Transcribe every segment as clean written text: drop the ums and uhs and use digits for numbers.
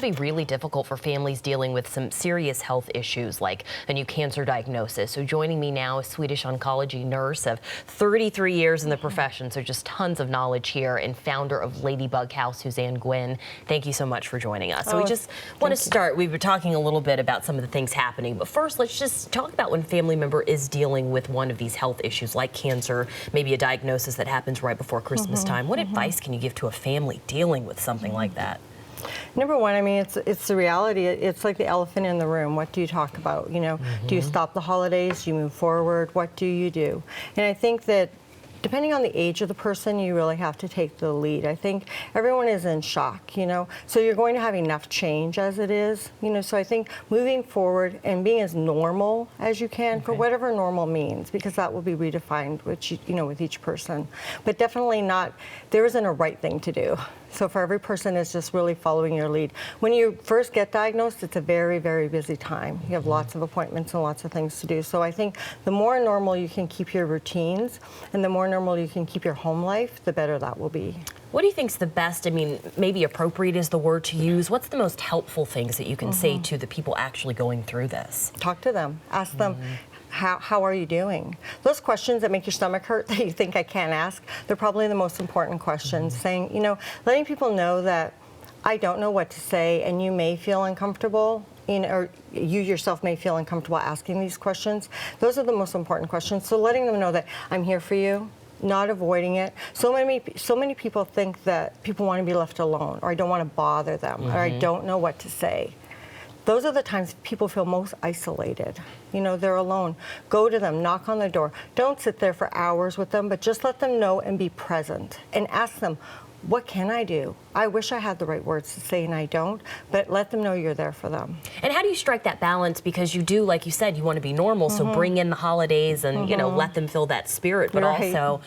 Be really difficult for families dealing with some serious health issues like a new cancer diagnosis. So joining me now is Swedish oncology nurse of 33 years in the profession, so just tons of knowledge here, and founder of Ladybug House, Suzanne Gywnn. Thank you so much for joining us. So we just want to start. We were talking a little bit about some of the things happening, but first let's just talk about when a family member is dealing with one of these health issues like cancer, maybe a diagnosis that happens right before Christmas time. What advice can you give to a family dealing with something like that? Number one, I mean, it's the reality. It's like the elephant in the room. What do you talk about? You know, do you stop the holidays? Do you move forward? What do you do? And I think that depending on the age of the person, you really have to take the lead. I think everyone is in shock, you know, so you're going to have enough change as it is, you know, so I think moving forward and being as normal as you can for whatever normal means, because that will be redefined with each person, but definitely not, there isn't a right thing to do. So for every person, it's just really following your lead. When you first get diagnosed, it's a very, very busy time. You have lots of appointments and lots of things to do. So I think the more normal you can keep your routines and the more normal you can keep your home life, the better that will be. What do you think's the best, I mean, maybe appropriate is the word to use. What's the most helpful things that you can say to the people actually going through this? Talk to them. Ask them, how are you doing? Those questions that make your stomach hurt that you think I can't ask, they're probably the most important questions. Saying, you know, letting people know that I don't know what to say and you may feel uncomfortable, or you yourself may feel uncomfortable asking these questions. Those are the most important questions. So letting them know that I'm here for you, not avoiding it. So many people think that people want to be left alone, or I don't want to bother them, or I don't know what to say. Those are the times people feel most isolated. You know, they're alone. Go to them, knock on the door. Don't sit there for hours with them, but just let them know and be present. And ask them, what can I do? I wish I had the right words to say and I don't, but let them know you're there for them. And how do you strike that balance? Because you do, like you said, you want to be normal, so bring in the holidays and, you know, let them feel that spirit, but also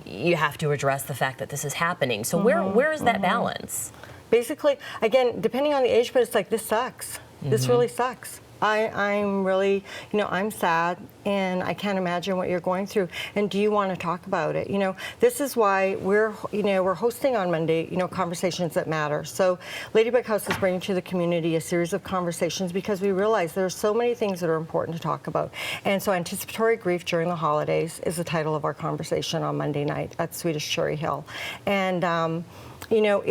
you have to address the fact that this is happening. So where is that balance? Basically, again, depending on the age, but it's like, this sucks. This really sucks. I'm really, you know, I'm sad and I can't imagine what you're going through. And do you want to talk about it? You know, this is why we're hosting on Monday, you know, Conversations That Matter. So Ladybug House is bringing to the community a series of conversations because we realize there are so many things that are important to talk about. And so Anticipatory Grief During the Holidays is the title of our conversation on Monday night at Swedish Cherry Hill. And, you know,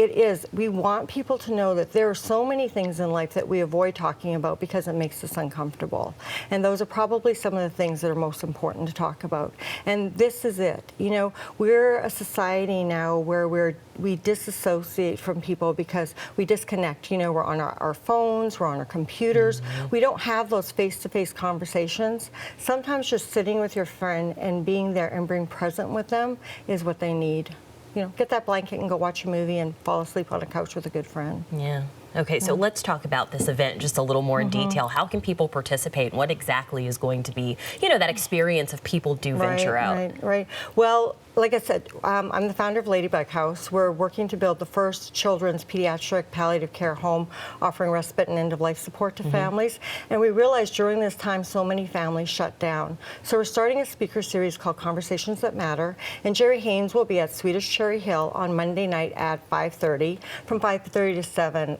we want people to know that there are so many things in life that we avoid talking about because it makes us uncomfortable. And those are probably some of the things that are most important to talk about. And this is it. You know, we're a society now where we disassociate from people because we disconnect. You know, we're on our phones, we're on our computers. We don't have those face-to-face conversations. Sometimes just sitting with your friend and being there and being present with them is what they need. You know, get that blanket and go watch a movie and fall asleep on a couch with a good friend. Yeah. Okay, so let's talk about this event just a little more in detail. How can people participate? What exactly is going to be, you know, that experience of people do venture out? Right. Well, like I said, I'm the founder of Ladybug House. We're working to build the first children's pediatric palliative care home offering respite and end-of-life support to families. And we realized during this time so many families shut down. So we're starting a speaker series called Conversations That Matter. And Jerry Haynes will be at Swedish Cherry Hill on Monday night at 5:30, from 5:30 to 7.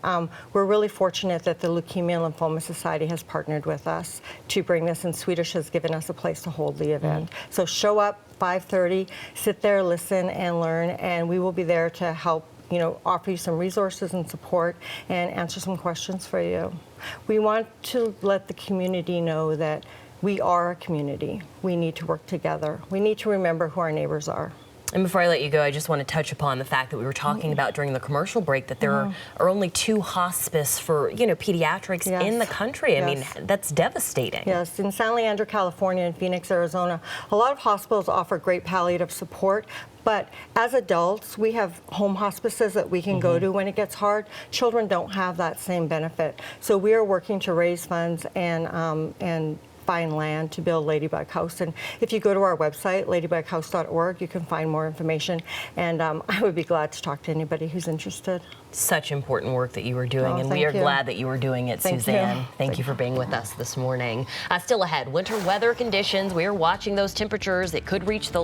We're really fortunate that the Leukemia and Lymphoma Society has partnered with us to bring this, and Swedish has given us a place to hold the event. So show up 5:30, sit there, listen and learn, and we will be there to help, you know, offer you some resources and support and answer some questions for you. We want to let the community know that we are a community. We need to work together. We need to remember who our neighbors are. And before I let you go, I just want to touch upon the fact that we were talking about during the commercial break that there are only 2 hospice for, you know, pediatrics in the country. I mean, that's devastating. Yes, in San Leandro, California, and Phoenix, Arizona, a lot of hospitals offer great palliative support. But as adults, we have home hospices that we can go to when it gets hard. Children don't have that same benefit. So we are working to raise funds and find land to build Ladybug House. And if you go to our website, ladybughouse.org, you can find more information. And I would be glad to talk to anybody who's interested. Such important work that you were doing, and we are glad that you were doing it, Suzanne. Thank you for being with us this morning. Still ahead, winter weather conditions. We are watching those temperatures. It could reach the